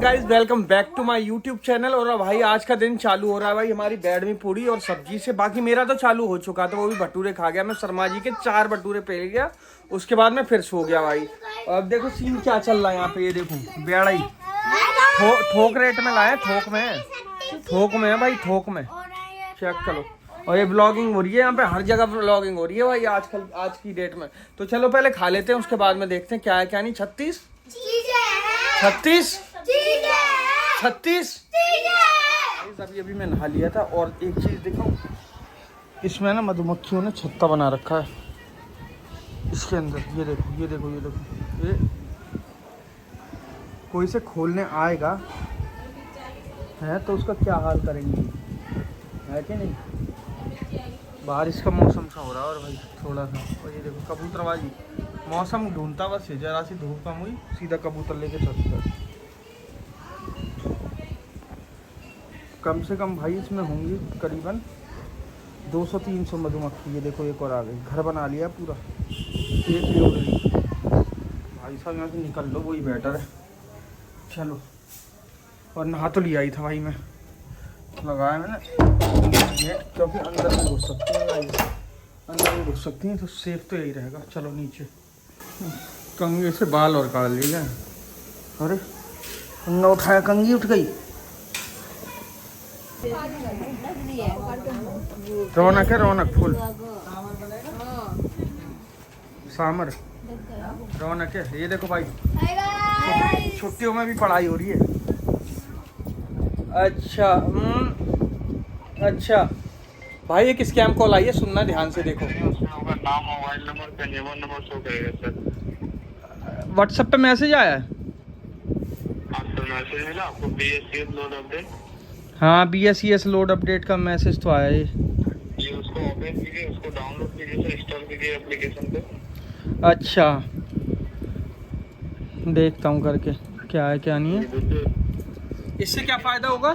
Guys welcome back to my YouTube channel. और भाई आज का दिन चालू हो रहा है भाई हमारी बेड में पूरी और सब्जी से। बाकी मेरा तो चालू हो चुका था, वो भी भटूरे खा गया मैं। शर्मा जी के 4 भटूरे पेल गया, उसके बाद मैं फिर सो गया भाई। और अब देखो सीन क्या चल रहा है यहाँ पे, ये देखो बेड़ा थोक रेट में लाया, थोक में है भाई, थोक में चेक करो। और ये ब्लॉगिंग हो रही है यहाँ पे, हर जगह ब्लॉगिंग हो रही है भाई आजकल, आज की डेट में। तो चलो पहले खा लेते हैं, उसके बाद में देखते हैं क्या है क्या नहीं। 36 अभी मैं नहा लिया था। और एक चीज देखो, इसमें ना मधुमक्खियों ने छत्ता बना रखा है इसके अंदर। ये देखो ये देखो ये देखो, ये कोई से खोलने आएगा है तो उसका क्या हाल करेंगे, है कि नहीं। बारिश का मौसम सा हो रहा है और भाई थोड़ा सा। और ये देखो कबूतरबाजी, मौसम ढूंढता बस है, जरा सी धूप कम हुई सीधा कबूतर लेके छत पर। कम से कम भाई इसमें होंगी करीबन 200-300 मधुमक्खी। ये देखो एक और आ गई, घर बना लिया पूरा। एक ही उड़ रही भाई साहब, यहाँ से निकल लो वही बेटर है। चलो, और नहा तो लिया ही था भाई मैं, लगाया मैंने ये, क्योंकि अंदर में घुस सकती हैं भाई, अंदर में घुस सकती हैं तो सेफ तो यही रहेगा। चलो नीचे, कंघी से बाल और काट लिए। अरे कंगा उठाया, कंघी उठ गई। रौनक है, रौनक फुल सामर रौनक है। ये देखो भाई छुट्टियों में भी पढ़ाई हो रही है। अच्छा अच्छा भाई एक स्कैम कॉल आई है, सुनना ध्यान से देखो। नाम, mobile number, consumer number show करेगा सर। व्हाट्सएप पे मैसेज आया है। आपको मैसेज मिला, आपको BSCS लोड अपडेट। हाँ BSCS लोड अपडेट का मैसेज तो आया है। ये उसको ओपन कीजिए, उसको डाउनलोड कीजिए, इंस्टॉल कीजिए एप्लीकेशन पे। अच्छा देखता हूँ करके क्या है क्या नहीं है। इससे क्या फ़ायदा होगा?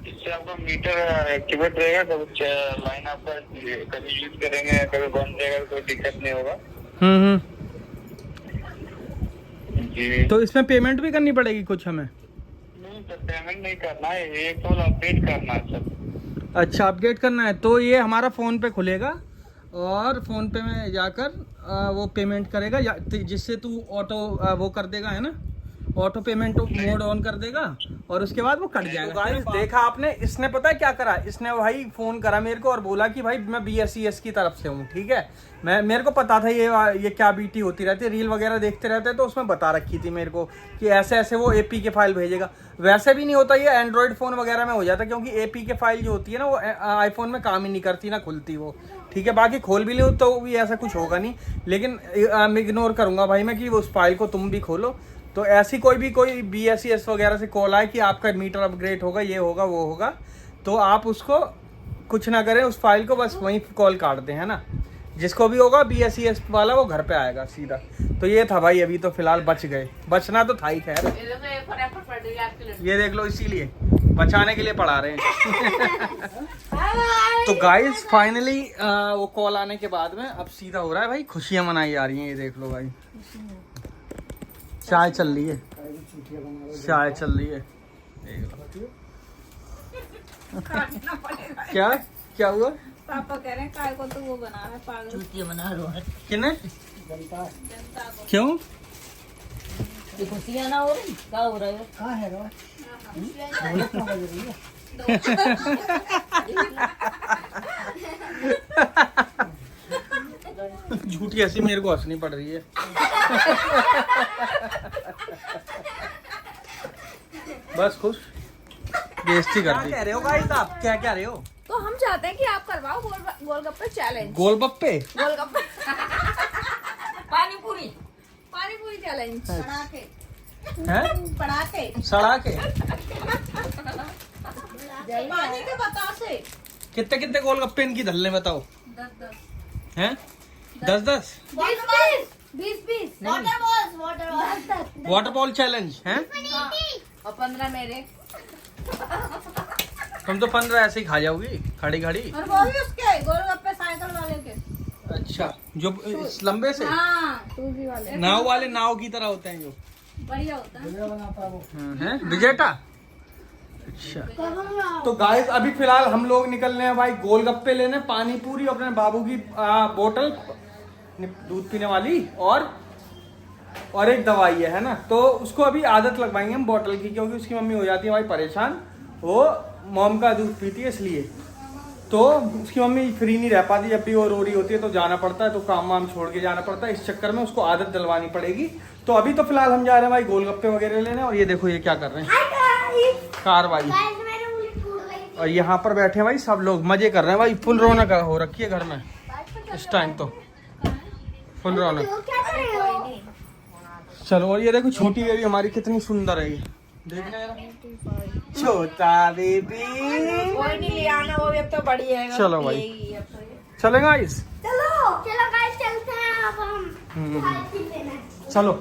इससे आपका मीटर एक्टिवेट रहेगा, कभी लाइन आपका कभी यूज करेंगे कभी बंद जाएगा, कोई दिक्कत नहीं होगा। जी। तो इसमें पेमेंट भी करनी पड़ेगी कुछ हमें? नहीं सर, पेमेंट नहीं करना है, ये केवल अपडेट करना है सर। अच्छा अपडेट करना है, तो ये हमारा फ़ोन पे खुलेगा और फ़ोन पे में जाकर वो पेमेंट करेगा, जिससे तू ऑटो वो कर देगा, है ना, ऑटो पेमेंट मोड ऑन कर देगा और उसके बाद वो कट जाएगा। गाइस देखा आपने, इसने पता है क्या करा, इसने भाई फ़ोन करा मेरे को और बोला कि भाई मैं BSCS की तरफ से हूँ, ठीक है। मेरे को पता था ये क्या BT होती रहती है, रील वगैरह देखते रहते हैं तो उसमें बता रखी थी मेरे को कि ऐसे ऐसे वो APK फाइल भेजेगा। वैसे भी नहीं होता, ये एंड्रॉयड फ़ोन वगैरह में हो जाता है, क्योंकि APK फाइल जो होती है ना वो आईफोन में काम ही नहीं करती ना खुलती वो, ठीक है। बाकी खोल भी लो तो भी ऐसा कुछ होगा नहीं, लेकिन इग्नोर करूँगा भाई मैं कि उस फाइल को तुम भी खोलो। तो ऐसी कोई BSCS वगैरह से कॉल आए कि आपका मीटर अपग्रेड होगा, ये होगा वो होगा, तो आप उसको कुछ ना करें, उस फाइल को बस वहीं कॉल काट दें, है ना। जिसको भी होगा BSCS वाला वो घर पे आएगा सीधा। तो ये था भाई, अभी तो फिलहाल बच गए, बचना तो था ही खैर। ये देख लो, इसीलिए बचाने के लिए पढ़ा रहे हैं। तो गाइस फाइनली वो कॉल आने के बाद में अब सीधा हो रहा है भाई, खुशियां मनाई जा रही हैं। ये देख लो भाई, चाय चल रही है, चाय चल रही है। क्या क्या हुआ? पापा कह रहे हैं काय को तो वो बना रहा है, पागल चूतिया बना रहा है। किने? क्यों? ये खुशियां ना हो रही, क्या हो रहा है? कहाँ है रो? झूठी हंसी मेरे को हंसनी पड़ रही है। बस खुश, बेइज्जती कर दी। क्या कह रहे हो गाइस आप, क्या कह रहे हो? तो हम चाहते हैं कि आप करवाओ गोलगप्पे चैलेंज। गोलगप्पे? गोलगप्पे पानी पूरी चैलेंज। पड़ाके सड़ा के पानी के बतासे। कितने कितने गोलगप्पे इनकी धल्ले बताओ। 10 हैं? 10 20 वाटर बॉल चैलेंज हैं? और 15 मेरे। तुम तो 15 ऐसे ही खा जाओगी खड़ी खड़ी। और वो ही उसके गोलगप्पे साइकिल वाले के। अच्छा, जो इस लंबे से हाँ, टूजी वाले नाव वाले, नाव की तरह होते हैं जो। बढ़िया होता है विजेटा। अच्छा तो गाइस अभी फिलहाल हम लोग निकल रहे हैं भाई गोलगप्पे लेने, पानी पूरी, अपने बाबू की बोतल दूध पीने वाली और एक दवाई है ना, तो उसको अभी आदत लगवाएंगे हम बोतल की, क्योंकि उसकी मम्मी हो जाती है भाई परेशान, वो मॉम का दूध पीती है इसलिए। तो उसकी मम्मी फ्री नहीं रह पाती, जब भी वो रो रही होती है तो जाना पड़ता है, तो काम वाम छोड़ के जाना पड़ता है, इस चक्कर में उसको आदत डलवानी पड़ेगी। तो अभी तो फिलहाल हम जा रहे हैं भाई गोलगप्पे वगैरह लेने। और ये देखो ये क्या कर रहे हैं कारवाई, और यहाँ पर बैठे हैं भाई सब लोग मजे कर रहे हैं भाई, फुल रौनक हो रखी है घर में इस टाइम, तो फुल रौनक। चलो और ये देखो छोटी बेबी हमारी कितनी सुंदर है, ये देखना यार छोटा बेबी। कोई नहीं ले आना, वो अब तो बड़ी है। चलो भाई चलेगा इस, चलो गाइस चलते हैं अब हम। चलो।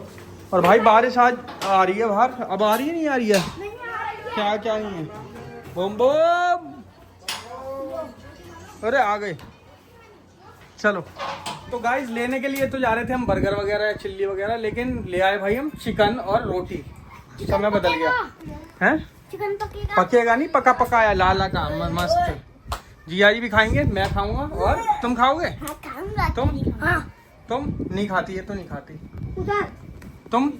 और भाई बारिश आज आ रही है बाहर, अब आ रही है नहीं आ रही है, क्या क्या नहीं है, बम बम, अरे आ गए। चलो तो गाइस लेने के लिए तो जा रहे थे हम बर्गर वगैरह चिल्ली वगैरह, लेकिन ले आए भाई हम चिकन और रोटी। समय बदल गया है, चिकन पकेगा, पकेगा नहीं, पका पकाया लाला का मस्त। जिया जी भी खाएंगे, मैं खाऊंगा, और तुम खाओगे? हाँ खाऊंगा। तुम? हाँ तुम नहीं खाती है तो नहीं खाती उधर तुम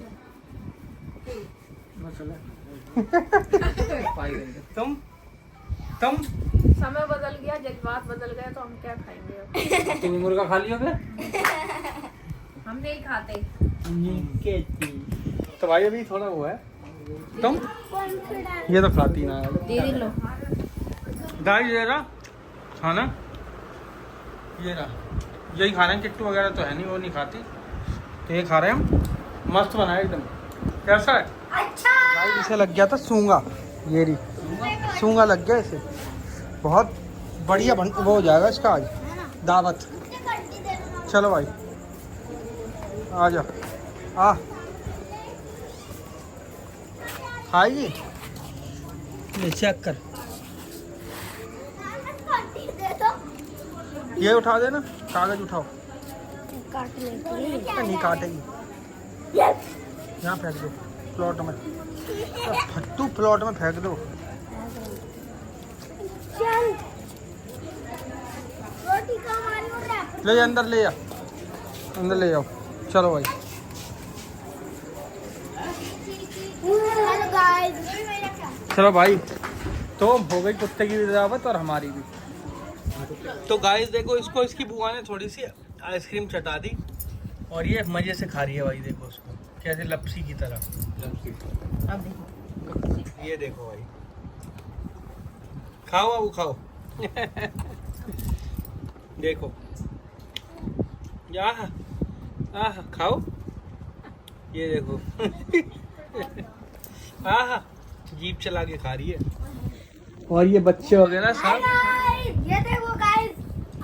तुम समय बदल गया, जज्बात बदल गए, तो हम क्या खाएंगे? तुम मुर्गा खा लियोगे? हम नहीं खाते। तो भाई अभी थोड़ा हुआ है, तुम ये तो खाती ना है। दीदी लो गाइस ये रहा खाना, ये रहा, यही खा रहे हैं, किट्टू वगैरह तो है नहीं, वो नहीं खाती, तो ये खा रहे हैं हम। मस्त बना है एकदम, कैसा है? अच्छा गाइस इसे लग गया था सूंगा, ये रही सूंगा लग गया इसे, बहुत बढ़िया वो हो जाएगा इसका आज दावत। चलो भाई आ जा, आ खाएगी, ले चेक कर, ये उठा देना, कागज उठाओ, काट लेती नहीं काटेगी, यहाँ फेंक दो प्लॉट में, फट्टू प्लॉट में फेंक दो। चल रोटी का मालूम है। ले जा अंदर, ले जा अंदर ले जाओ। चलो भाई हेलो गाइस, चलो भाई, तो हो गई कुत्ते की भी दावत और हमारी भी। तो गाइस देखो इसको, इसकी बुआ ने थोड़ी सी आइसक्रीम चटा दी और ये मजे से खा रही है भाई, देखो उसको कैसे लपसी की तरह। ये देखो भाई, खाओ अब खाओ देखो आह आह खाओ, ये देखो आह जीप चला के खा रही है। और ये बच्चे वगैरह सब, ये देखो गाइस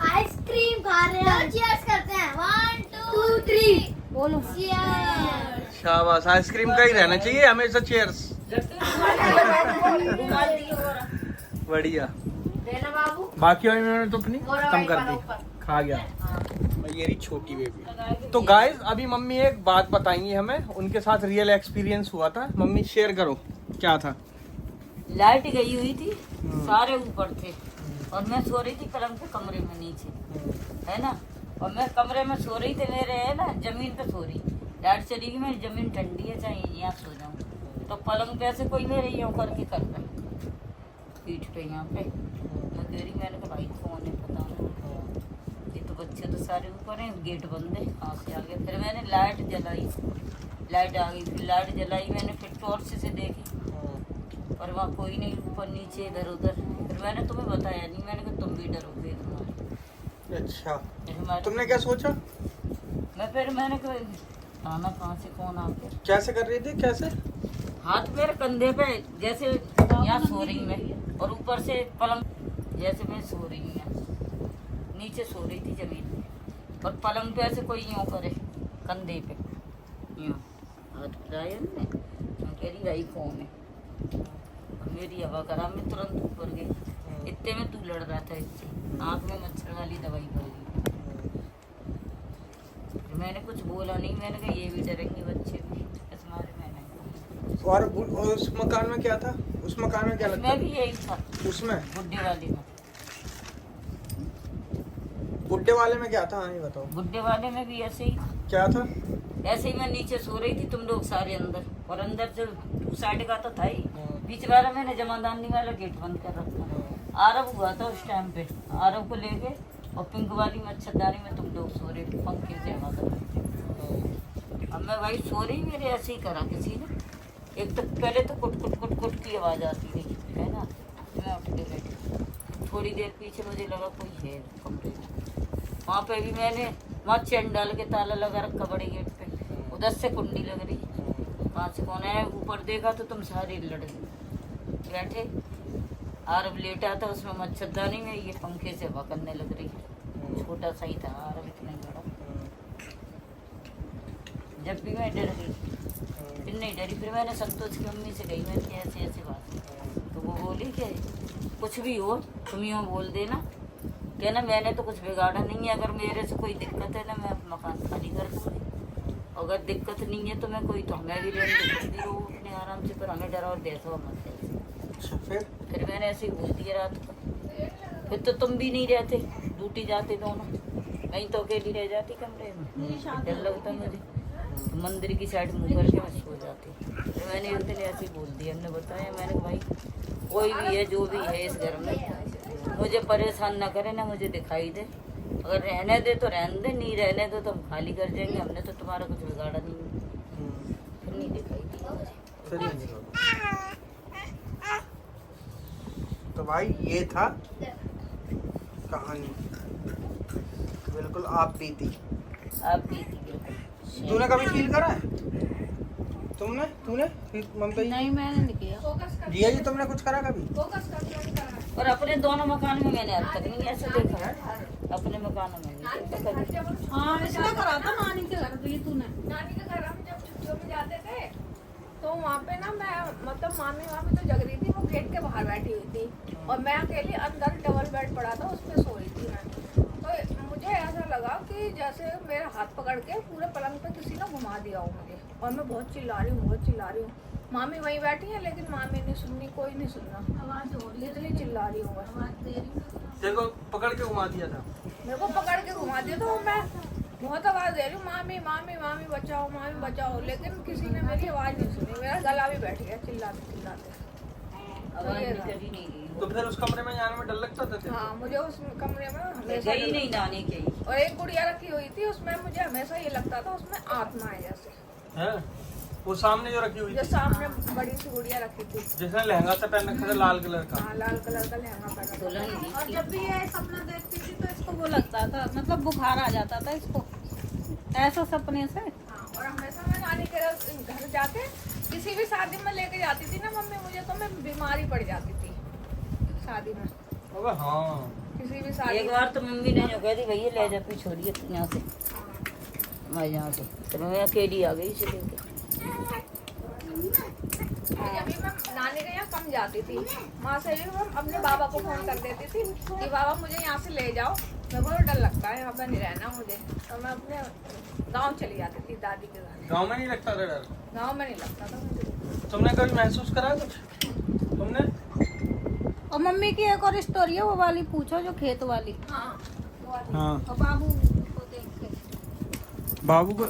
आइसक्रीम खा रहे हैं, चीयर्स करते हैं 1 2 3 बोलो चीयर्स। शाबाश, आइसक्रीम का ही रहना चाहिए हमेशा, चीयर्स। बढ़िया, देना बाबू। बाकी वाली मैंने तो अपनी खत्म कर दी, खा गया। ये रही छोटी बेबी। तो गाइस अभी मम्मी एक बात बताएंगी हमें, उनके साथ रियल एक्सपीरियंस हुआ था। मम्मी शेयर करो क्या था? लाइट गई हुई थी, सारे ऊपर थे और मैं सो रही थी पलंग पे कमरे में नीचे, है ना, और मैं कमरे में सो रही थी, मेरे है ना जमीन पे सो रही, लाइट चली गई, मेरी जमीन ठंडी है, चाहे यहाँ सो जाऊँ, तो पलंग पे ऐसे कोई मेरे यूँ करके कर रहा है पीठ पे, यहाँ पे मैं कह रही, मैंने कहा भाई कौन है पता नहीं, ये तो बच्चे तो सारे ऊपर हैं, गेट बंद है, कहाँ से आ गया। फिर मैंने लाइट जलाई, लाइट आ गई, फिर लाइट जलाई मैंने, फिर टॉर्च से देखी पर वहाँ कोई नहीं, ऊपर नीचे इधर उधर। फिर मैंने तुम्हें बताया नहीं, मैंने कहा तुम भी डरोगे तुम्हारे। अच्छा तुमने क्या सोचा? मैंने कहा आना कहाँ से, कौन आ गया, कैसे कर रही थी, कैसे? हाथ मेरे कंधे पे, जैसे यहाँ सो रही मैं, और ऊपर से पलंग, जैसे मैं सो रही हूँ, नीचे सो रही थी जमीन पे, और पलंग पे ऐसे कोई यूँ करे कंधे पे, यूँ हाथ फैलाया मैंने, मैं कह रही भाई कौन है, मेरी हवा करा, मैं तुरंत ऊपर गई, इतने में तू लड़ रहा था, इससे आँख में मच्छर वाली दवाई पड़ गई। मैंने कुछ बोला नहीं, मैंने कहा ये भी डरेंगे बच्चे भी, इस मारे मैंने और उस मकान में क्या था? उस मकान में क्या लगता मैं भी यही था उसमें बुड्ढे वाले में। बुड्ढे वाले में क्या था? हाँ ये बताओ बुड्ढे वाले में भी ऐसे ही था। क्या था? ऐसे ही मैं नीचे सो रही थी, तुम लोग सारे अंदर, और अंदर से साइड का तो था ही, बीच वाला मैंने जमादानी वाला गेट बंद कर रखा। आरव हुआ था उस टाइम पे, आरव को लेके और पिंक वाली मच्छरदानी में तुम लोग सो रहे थे, पंखे से हवा कर रहे थे। अब मैं भाई सो रही, मेरे ऐसे ही करा किसी ने, एक तो पहले तो कुट कुट कुट कुट की आवाज़ आती थी, है ना। मैं उठ के बैठी, थोड़ी देर पीछे मुझे लगा कोई है कमरे में। वहाँ पे भी मैंने वहाँ चैन डाल के ताला लगा रखा बड़े गेट पे, उधर से कुंडी लग रही, कहाँ से कौन है, ऊपर देखा तो तुम सारे लड़े बैठे। आरव लेटा था उसमें मच्छरदानी में, ये पंखे से हवा करने लग रही। छोटा सा ही था आरव, इतना बड़ा। जब भी मैं डर गई, फिर नहीं डरी, फिर मैंने संतोष की मम्मी से कही, मैंने कहा ऐसे ऐसे बात, तो वो बोली कि कुछ भी हो तुम यूँ बोल देना, कहना मैंने तो कुछ बिगाड़ा नहीं है, अगर मेरे से कोई दिक्कत है ना मैं मकान खाली कर दूँगी, अगर दिक्कत नहीं है तो मैं कोई, तो हमें भी रहने दो अपने आराम से, पर हमें डरा और देता मत ऐसे। अच्छा फिर मैंने ऐसे ही बोल दिया रात को। फिर तो तुम भी नहीं रहते, ड्यूटी जाते दोनों, मैं तो अकेली रह जाती कमरे में, डर लगता मुझे, तो मंदिर की साइड मुँह करके मैं सो जाती। फिर मैंने एक दिन ऐसे ही बोल दिया, हमने बताया, मैंने कहा भाई कोई भी है जो भी है इस घर में मुझे परेशान ना करे, ना मुझे दिखाई दे, अगर रहने दे तो रहने दे, नहीं रहने दो तो हम खाली कर जाएंगे, हमने तो तुम्हारा कुछ बिगाड़ा नहीं है। फिर नहीं दिखाई दी मुझे। फिर नहीं दिखा। तो भाई ये था कहानी, बिल्कुल आप बीती। आप भी थी बिल्कुल। तूने कभी फील करा है? तूने ममता जी? नहीं मैंने नहीं किया। जिया जी तुमने कुछ करा कभी? और अपने दोनों मकान में मैंने अब तक नहीं ऐसे देखा, अपने मकानों में नहीं देखा कभी। हाँ इसलिए करा था नानी के घर पे, तूने नानी के घर हम जब छुट्टियों में जाते थे तो वहाँ पे ना मैं मतलब मामी तो जग रही थी, वो गेट के बाहर बैठी हुई थी और मैं अकेली अंदर डबल बेड पड़ा था उस पर सो रही थी मैं। तो मुझे ऐसा लगा कि जैसे मेरा हाथ पकड़ के पूरे पलंग पे किसी ने घुमा दिया हो मुझे, और मैं बहुत चिल्ला रही हूँ। मामी वहीं बैठी है लेकिन मामी नहीं सुननी, कोई नहीं सुनना, आवाज हो रही है, इतनी चिल्ला रही हूँ। तेरे को पकड़ के घुमा दिया था? मेरे को पकड़ के घुमा दिया तो मैं बहुत आवाज दे रही हूँ, मामी मामी मामी बचाओ, मामी बचाओ, लेकिन किसी ने मेरी आवाज नहीं सुनी, मेरा गला भी बैठ गया चिल्लाते चिल्लाते। आवाज निकली नहीं रही। तो फिर उस कमरे में जाने में डर लगता था तेरे को? हाँ मुझे उस कमरे में हमेशा गई नहीं नानी के ही। और एक गुड़िया रखी हुई थी, उसमें मुझे हमेशा ये लगता था उसमें आत्मा है जैसे, हैं? वो सामने जो रखी हुई जो थी, सामने बड़ी सी गुड़िया रखी थी। जिसने लहंगा सा पहन रखा था लाल कलर का। हाँ लाल कलर का लहंगा पहना था। दुल्हन दी और थी। जब भी ये सपना देखती थी तो इसको वो लगता था, मतलब बुखार आ जाता था इसको ऐसा सपने से। हाँ, और हमेशा मैं नानी के घर जाके किसी भी शादी में लेके जाती थी ना मम्मी मुझे, तो मैं बीमारी पड़ जाती थी शादी में, अबे हाँ। किसी भी शादी एक बार तो मम्मी ने जो कह दी भैया ले जा पी छोड़िए यहाँ से, मैं यहाँ से, तो मैं अकेली आ गई इसे लेके। जब भी मैं नानी के यहाँ कम जाती थी, माँ से भी मैं अपने बाबा को फोन कर देती थी कि बाबा मुझे यहाँ से ले जाओ, मेरे को डर लगता है यहाँ पे नहीं रहना मुझे, तो मैं अपने गांव चली जाती थी दादी के घर। गाँव में नहीं लगता था डर? गांव में नहीं लगता था मुझे। तुमने कभी महसूस करा कुछ? तुमने? और मम्मी की एक और स्टोरी है, वो वाली पूछो जो खेत वाली। हाँ हाँ। और बाबू को देख के बाबू को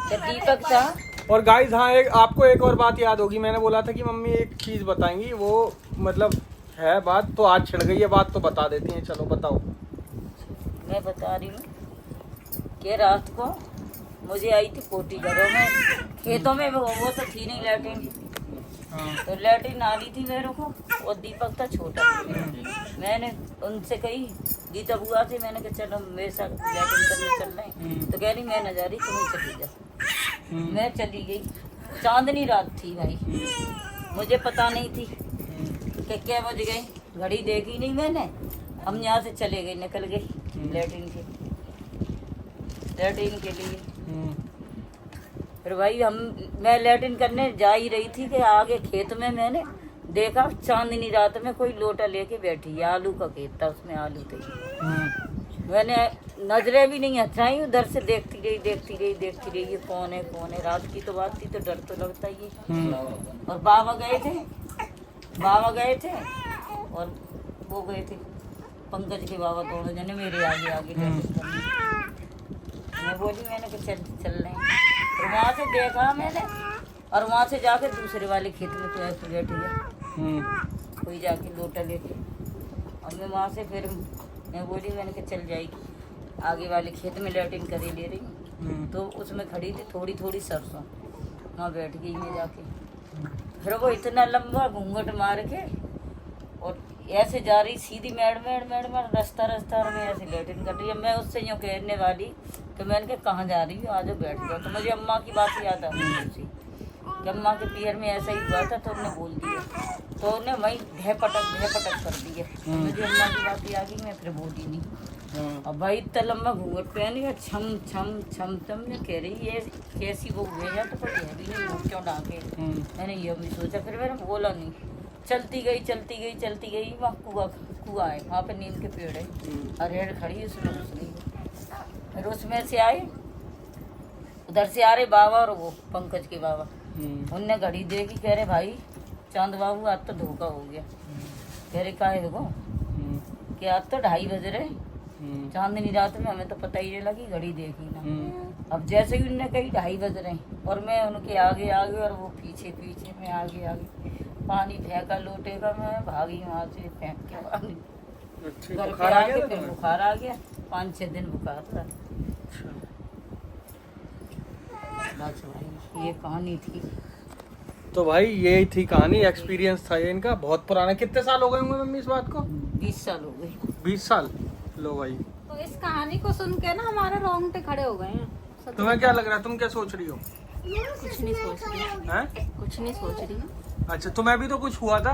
तो दीपक था। और गाइस हाँ, आपको एक और बात याद होगी, मैंने बोला था कि मम्मी एक चीज बताएंगी, वो मतलब है बात, तो आज छिड़ गई है बात, तो बता देती हैं। चलो बताओ। मैं बता रही हूँ कि रात को मुझे आई थी पोटी घरों में, खेतों में वो तो थी नहीं लैट्रिन, तो लैट्रिन आ रही थी मेरे को, और दीपक था छोटा। मैंने उनसे कही गीता बुआ से, मैंने कहा चलो मेरे साथ लैट्रिन करने चल रहे हैं, तो कह रही मैं न जा रही, तुम ही चली जा। मैं चली गई, चांदनी रात थी भाई, मुझे पता नहीं थी कि क्या बज गई, घड़ी देखी नहीं मैंने, हम यहाँ से चले गए, निकल गई लैट्रिन के लिए। फिर भाई मैं लैट्रिन करने जा ही रही थी कि आगे खेत में मैंने देखा चांदनी रात में कोई लोटा लेके बैठी है, आलू का खेत था, उसमें आलू थे। मैंने नजरें भी नहीं हटाई, उधर से देखती रही ये कौन है। रात की तो बात थी तो डर तो लगता ही है। और बाबा गए थे और वो गए थे पंकज के बाबा, दोनों जने मेरे आगे मैं बोली, मैंने कहा चल रहे हैं। और वहाँ से देखा मैंने, और वहाँ से जाके दूसरे वाले खेत में तो ऐसे बैठी है कोई जाके लोटा लेके। और मैं वहाँ से फिर मैं बोली, मैंने कहा चल जाएगी आगे वाले खेत में लैट्रिन करे ले रही, तो उसमें खड़ी थी थोड़ी सरसों, वहाँ बैठ गई मैं जाके। फिर वो इतना लंबा घूंघट मार के और ऐसे जा रही सीधी मेड़ रास्ता और मैं ऐसे लैट्रिन कर रही है। मैं उससे यूँ कहने वाली तो मैंने कहा कहाँ जा रही हूँ, आज बैठ जाओ। तो मुझे अम्मा की बात याद आ गई उसी कि अम्मा के पियर में ऐसा ही हुआ था, तो उन्होंने बोल दिया, तो उन्हें वहीं ढह पटक कर दिया। तो मुझे अम्मा की बात याद आ गई, मैं फिर बोली नहीं। अब भाई इतना लंबा घूंघट पहन गया, छम मैं कह रही ये कैसी वो हुए है, तो कोई है भी नहीं, मुँह क्यों डाके। मैंने ये भी सोचा, फिर मैंने बोला नहीं। चलती गई, वहाँ कुआ है, वहाँ पे नीम के पेड़ है, अरेड़ खड़ी है, उसमें घुस गई। फिर उसमें से आए, उधर से आ रहे बाबा और वो पंकज के बाबा, उनने घड़ी देखी, कह रहे भाई चांद बाबू आज तो धोखा हो गया। कह रहे काहे हो कि आज तो 2:30 बज रहे, चांदनी रात में, हमें तो पता ही नहीं लगी, घड़ी देखी ना। अब जैसे ही उनने कही 2:30 बज रहे और मैं उनके आगे और वो पीछे मैं आगे पानी फेंका लोटे का, मैं भागी वहाँ से फेंक के पानी। घर पे आके फिर बुखार आ गया, 5-6 दिन बुखार था। बस भाई ये कहानी थी। तो भाई यही थी कहानी, एक्सपीरियंस था ये इनका, बहुत पुराना। कितने साल हो गए होंगे मम्मी इस बात को? 20 साल हो गए। 20 साल। लो भाई, तो इस कहानी को सुन के ना हमारे रोंगटे खड़े हो गए हैं। तुम्हें क्या लग रहा है, तुम क्या सोच रही हो? कुछ नहीं सोच रही, हैं? कुछ नहीं सोच रही, अच्छा, तुम्हें भी तो कुछ हुआ था?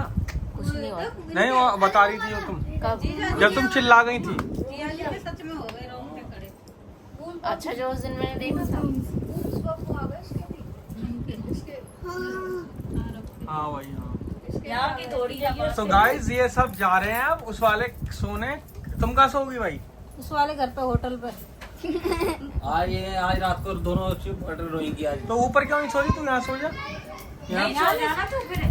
कुछ नहीं हुआ। नहीं, वो बता रही थी तुम, कब? जब तुम चिल्ला गई थी। सच में हो गए रोंगटे खड़े। अच्छा, जो उस दिन मैंने देखा था। हाँ भाई, हाँ। यहाँ की थोड़ी जगह तो गाइस ये सब जा रहे हैं अब उस वाले सोने। तुम कहाँ सोगी भाई? उस वाले घर पे, होटल पे। आज रात को दोनों रोएंगी आज। तो ऊपर क्यों नहीं सो रही? तू यहाँ सो जा। यहाँ जाना तो फिर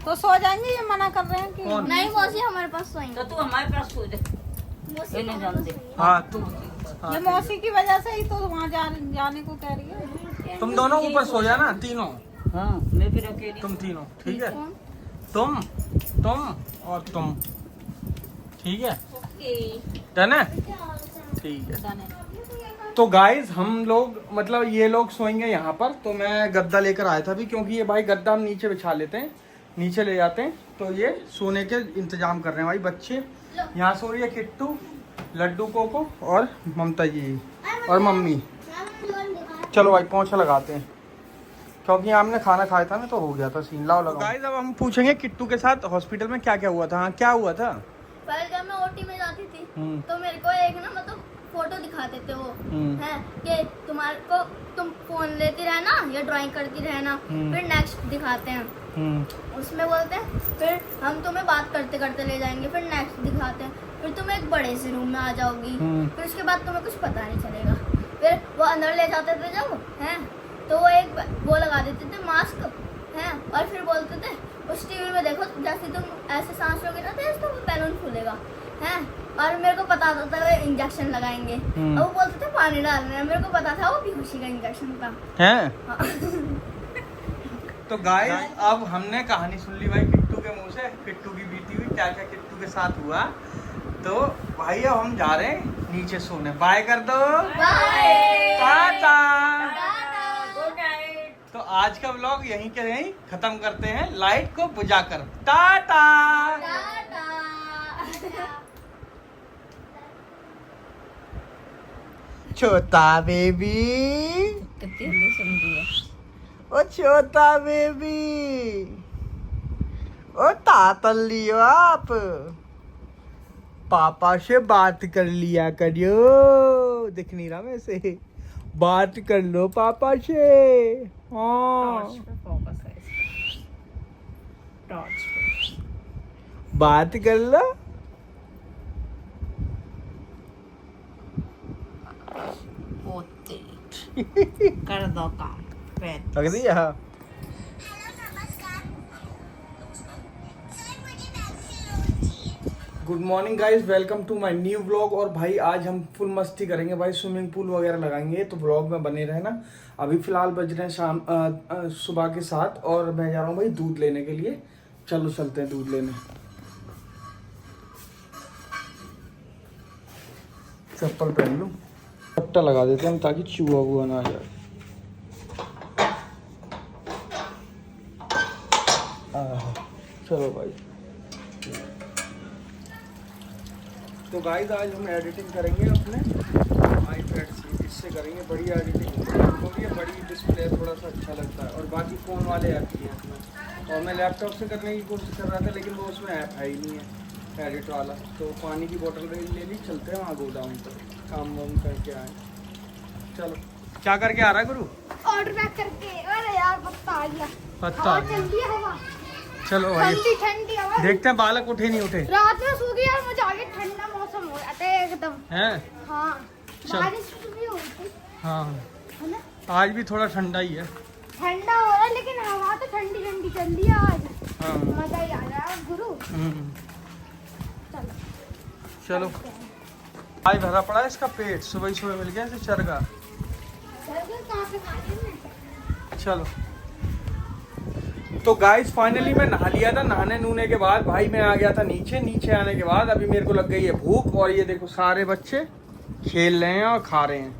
तो सो जाएंगे, ये मना कर रहे हैं कि कौन? नहीं मौसी हमारे पास सोएंगे। तो तू हमारे पास सो जा, ये नहीं जानते। हाँ तू, ये मौसी की वजह से ही तो वहाँ जाने को कह रही है। तुम दोनों ऊपर सो जाना, तीनों। हाँ मैं फिर अकेली। तुम तीनों, ठीक है? तुम और तुम, ठीक है? डन है? ठीक है। तो गाइज हम लोग, मतलब ये लोग सोएंगे यहाँ पर। तो मैं गद्दा लेकर आया था अभी, क्योंकि ये भाई गद्दा हम नीचे बिछा लेते हैं, नीचे ले जाते हैं। तो ये सोने के इंतजाम कर रहे हैं भाई बच्चे। यहाँ सो रही है किट्टू, लड्डू, कोको और ममता जी और मम्मी। चलो भाई पोंछा लगाते हैं, क्योंकि हमने खाना खाया था ना, तो हो गया था सीन। लाओ लगाओ। गाइस अब हम पूछेंगे किट्टू के साथ हॉस्पिटल में क्या क्या हुआ था। हाँ, क्या हुआ था? पहले जब मैं ओटी में जाती थी तो मेरे को एक ना मतलब फोटो दिखाते थे वो, है कि तुम्हारे को तुम फोन लेती रहना या ड्राइंग करती रहना, फिर नेक्स्ट दिखाते हैं। उसमें बोलते हैं फिर हम तुम्हें बात करते करते ले जाएंगे, फिर नेक्स्ट दिखाते हैं, फिर तुम एक बड़े से रूम में आ जाओगी, फिर उसके बाद तुम्हें कुछ पता नहीं चलेगा। फिर वो अंदर ले जाते थे जब, हैं तो वो एक वो लगा देते थे मास्क, हैं, और फिर बोलते थे उस टीवी में देखो जैसे तुम ऐसे सांस लोगे ना तो बैलून खुलेगा, हैं। और मेरे को पता था वो इंजेक्शन लगाएंगे, और वो बोलते थे पानी डालना है, मेरे को पता था वो बेहोशी का इंजेक्शन था। हैं? हाँ। तो गाइस अब हमने कहानी सुन ली भाई किट्टू के मुंह से, किट्टू की बीती हुई क्या क्या किट्टू के साथ हुआ। तो भाई अब हम जा रहे हैं नीचे सोने। बाय कर दो, टाटा। तो आज का व्लॉग यहीं के यहीं खत्म करते हैं, लाइट को बुझाकर। टाटा। छोटा बेबी, ओ छोटा बेबी, ओ तातल लियो आप, पापा से बात कर लिया करियो। दिख नहीं रहा मैं से, बात कर लो पापा से। हाँ फोकस है इसका, टॉर्च पे। बात कर लो। कर दो काम लग दिया। Good morning guys, welcome to my new vlog. और भाई आज हम फुल मस्ती करेंगे भाई, स्विमिंग पूल वगैरह लगाएंगे, तो व्लॉग में बने रहना। अभी फिलहाल बज रहे हैं सुबह के 7 और मैं जा रहा हूँ भाई दूध लेने के लिए। चलो चलते हैं दूध लेने। चप्पल पहन लूँ, पट्टा लगा देते हैं ताकि चूहा वूहा ना आ जाए। चलो भाई। तो गाइस आज हम एडिटिंग करेंगे अपने आईपैड से, इससे करेंगे बढ़िया एडिटिंग, क्योंकि ये बड़ी डिस्प्ले थोड़ा सा अच्छा लगता है। और बाकी फ़ोन वाले ऐप भी हैं इसमें, और मैं लैपटॉप से करने की कोशिश कर रहा था लेकिन वो उसमें ऐप है ही नहीं है एडिट वाला। तो पानी की बोतल ले ली, चलते हैं वहाँ गोदाम पर काम वाम करके आए। चलो क्या करके आ रहा है गुरु? ऑर्डर बैक करके। अरे यार पत्ता आ गया, पत्ता आ गया। ठंडी हवा, चलो भाई ठंडी हवा। देखते हैं बालक उठे नहीं उठे। रात में सो गई यार, मुझे आगे ठंडा मौसम हो जाता है एकदम। हैं? हाँ चल। बारिश भी हुई थी हाँ है ना, आज भी थोड़ा ठंडा ही है। ठंडा हो रहा है लेकिन हवा तो ठंडी ठंडी चल रही है आज। हाँ। मजा ही आ रहा है गुरु। चलो चलो आज भरा पड़ा है इसका पेट, सुबह ही सुबह मिल गया इसे चरगा। कहाँ पे खाते हैं? चलो तो गाइस फाइनली मैं नहा लिया था। नहाने नूने के बाद भाई मैं आ गया था नीचे आने के बाद अभी मेरे को लग गई है भूख। और ये देखो सारे बच्चे खेल रहे हैं और खा रहे हैं।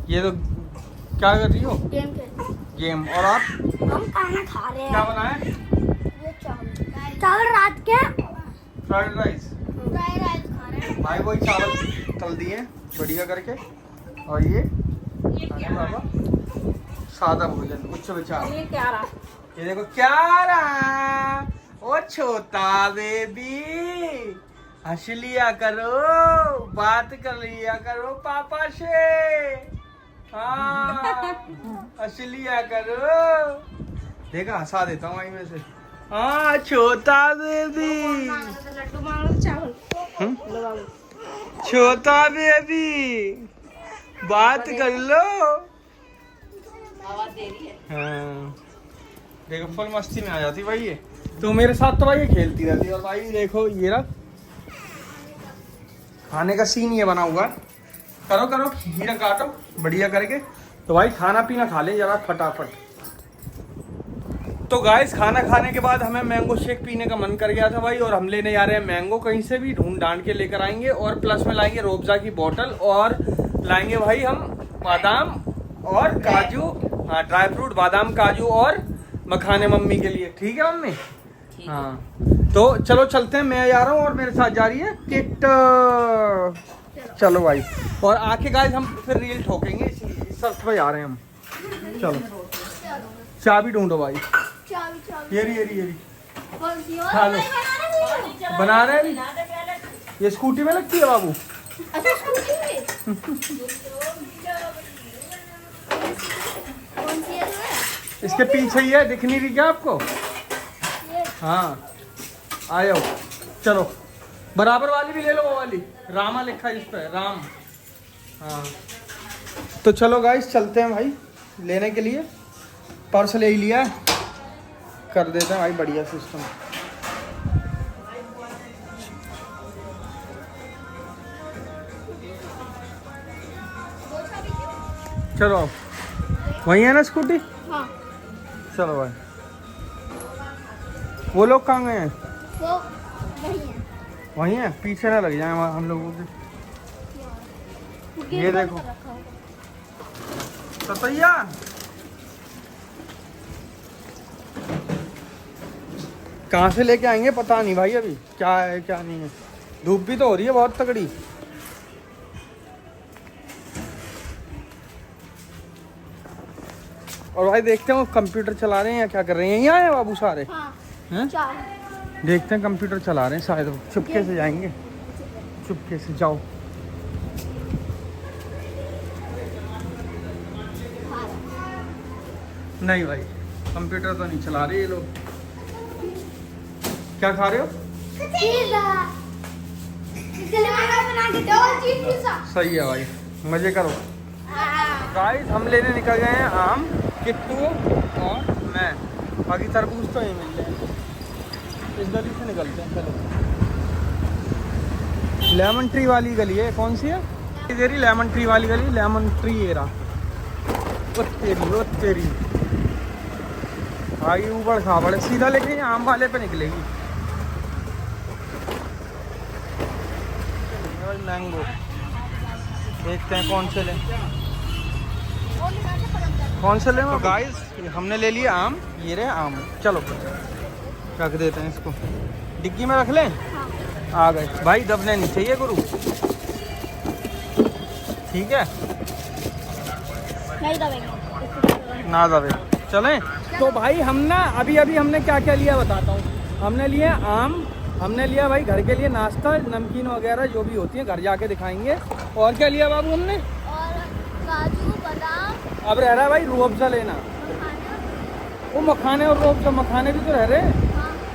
ये तो क्या कर रही हो? गेम खेल। गेम। और आप? हम खाना खा रहे हैं। क्या बनाया? ये चावल रात के फ्राइड राइस। फ्राइड राइस खा रहे हैं। भाई वही चावल तल दिए बढ़िया करके। और ये बाबा सादा भोजन उच्च विचार। ये क्या रहा? ये देखो क्या रहा ओ छोटा बेबी, हंस लिया करो, बात कर लिया करो पापा से। हाँ हंस लिया करो। देखा हंसा देता हूँ वहीं में से। हाँ छोटा बेबी, लड्डू मांगो चावल। छोटा बेबी बात कर लो। आवाज दे रही है। हाँ देखो फुल मस्ती में आ जाती भाई ये। तो मेरे साथ तो भाई ये खेलती रहती है। और भाई देखो ये रहा खाने का सीन ये बना हुआ है। करो करो खीरा काटो बढ़िया करके। तो भाई खाना पीना खा ले जरा फटाफट। तो गाइस खाना खाने के बाद हमें मैंगो शेक पीने का मन कर गया था भाई, और हम लेने जा रहे हैं मैंगो कहीं से भी ढूंढ ढांड के लेकर आएंगे। और प्लस में लाएंगे रोबजा की बोतल, और लाएंगे भाई हम बादाम और काजू, हाँ ड्राई फ्रूट बादाम काजू और मखाने मम्मी के लिए। ठीक है मम्मी? हाँ तो चलो चलते हैं। मैं जा रहा हूँ और मेरे साथ जा रही है किट। चलो भाई, और आके गाइस हम फिर रील ठोकेंगे, इसलिए इस पे जा रहे हैं हम। चलो चाबी ढूंढो भाई। चाबी ये रही कौन सी? और खा लो। बना रहे हैं। ये स्कूटी में लगती है बाबू। अच्छा स्कूटी में कौन सी है तुम्हें? इसके पीछे ही है, दिख नहीं रही क्या आपको? हाँ आ जाओ। चलो बराबर वाली भी ले लो, वो वाली रामा लिखा है इस पे, राम। हाँ तो चलो गाइस चलते हैं भाई लेने के लिए। पर्स ले ही लिया, कर देते हैं भाई बढ़िया सिस्टम। चलो आप वहीं है ना स्कूटी? हाँ चलो भाई। वो लोग कहाँ गए हैं? वो वही है। वहीं है, पीछे ना लग जाए हम लोगों के। ये देखो सतैया, कहाँ से लेके आएंगे पता नहीं भाई, अभी क्या है क्या नहीं है। धूप भी तो हो रही है बहुत तगड़ी। और भाई देखते हैं वो कंप्यूटर चला रहे हैं या क्या कर रहे हैं। यहाँ है बाबू सारे हाँ हैं? चावल देखते हैं कंप्यूटर चला रहे हैं शायद। चुपके से जाएंगे, चुपके से जाओ। नहीं भाई कंप्यूटर तो नहीं चला रहे ये लोग। क्या खा रहे हो? सही है भाई, मजे करो। गाइस हम लेने निकल गए हैं आम, किट्टू और मैं। बाकी तरबूज तो नहीं मिल रहे, इस गली से निकलते हैं। चलो, लेमन ट्री वाली गली है, कौन सी है? तेरी लेमन ट्री वाली गली, लेमन ट्री एरा। ओ तेरी भाई ऊपर खाबड़ सीधा लेके आम वाले पे निकलेगी। मैंगो देखते हैं कौन से लें, कौन से लें। तो गाइस हमने ले लिया आम, ये रहे आम। चलो रख देते हैं इसको, डिग्गी में रख लें। आ गए भाई, दबने नहीं चाहिए गुरु, ठीक है ना दबे। चलें तो भाई हम ना अभी हमने क्या क्या लिया बताता हूँ। हमने लिया आम, हमने लिया भाई घर के लिए नाश्ता, नमकीन वगैरह जो भी होती है घर जाके दिखाएंगे। और क्या लिया बाबू हमने? और काजू बादाम। अब रह रहा है भाई रूह अफ़ज़ा लेना। वो मखाने और रूह अफ़ज़ा, मखाने भी तो रह रहे हैं,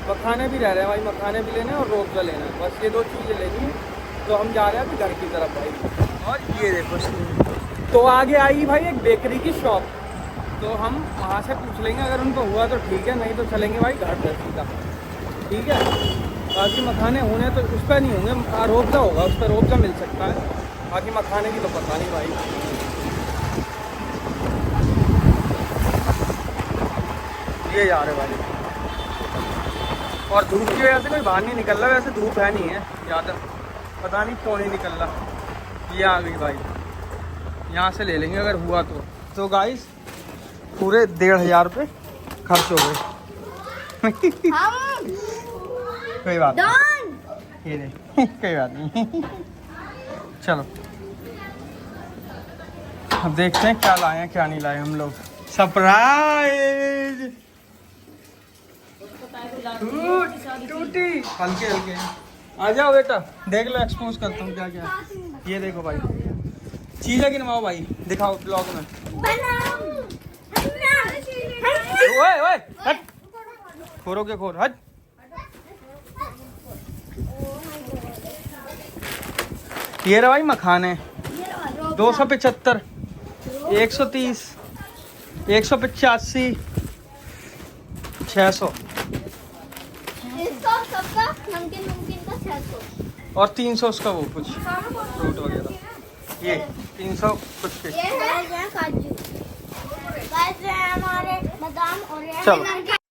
मखाने भी रह रहे हैं भाई, मखाने भी लेने और रूह अफ़ज़ा लेना है। बस ये दो चीज़ें लेनी, तो हम जा रहे हैं अभी घर की तरफ भाई। और ये देखो तो आगे आई भाई एक बेकरी की शॉप, तो हम वहाँ से पूछ लेंगे, अगर उनको हुआ तो ठीक है, नहीं तो चलेंगे भाई घर पर सीधा, ठीक है। बाकी मखाने होने तो उस पर नहीं होंगे, रूह अफ़ज़ा होगा, उस पर रूह अफ़ज़ा मिल सकता है, बाकी मखाने की तो पता नहीं भाई। ये जा रहे भाई, और धूप की वजह से कोई बाहर नहीं निकल रहा, वैसे धूप है नहीं है ज़्यादा, पता नहीं क्यों नहीं निकल रहा। ये आ गई भाई, यहाँ से ले लेंगे अगर हुआ तो गाइस पूरे 1500 रुपये खर्च हो गए। कोई बात नहीं, ये नहीं कोई बात नहीं। चलो अब देखते हैं क्या लाए हैं क्या नहीं लाए हम लोग। सरप्राइज टूटी, हल्के हल्के। आ जाओ बेटा, देख लो, एक्सपोज करता हूँ क्या क्या। ये देखो भाई, चीज़ें गिनवाओ भाई, दिखाओ ब्लॉग में। ओए ओए हट, खोरो के खोर हट। ये रहा भाई मखाने, 275, 130, 185, 600 सबका नमकीन का 600 और 300 उसका वो कुछ फ्रूट वगैरह। ये 300 कुछ के। ये है काजू, हमारे बादाम और ये चलो।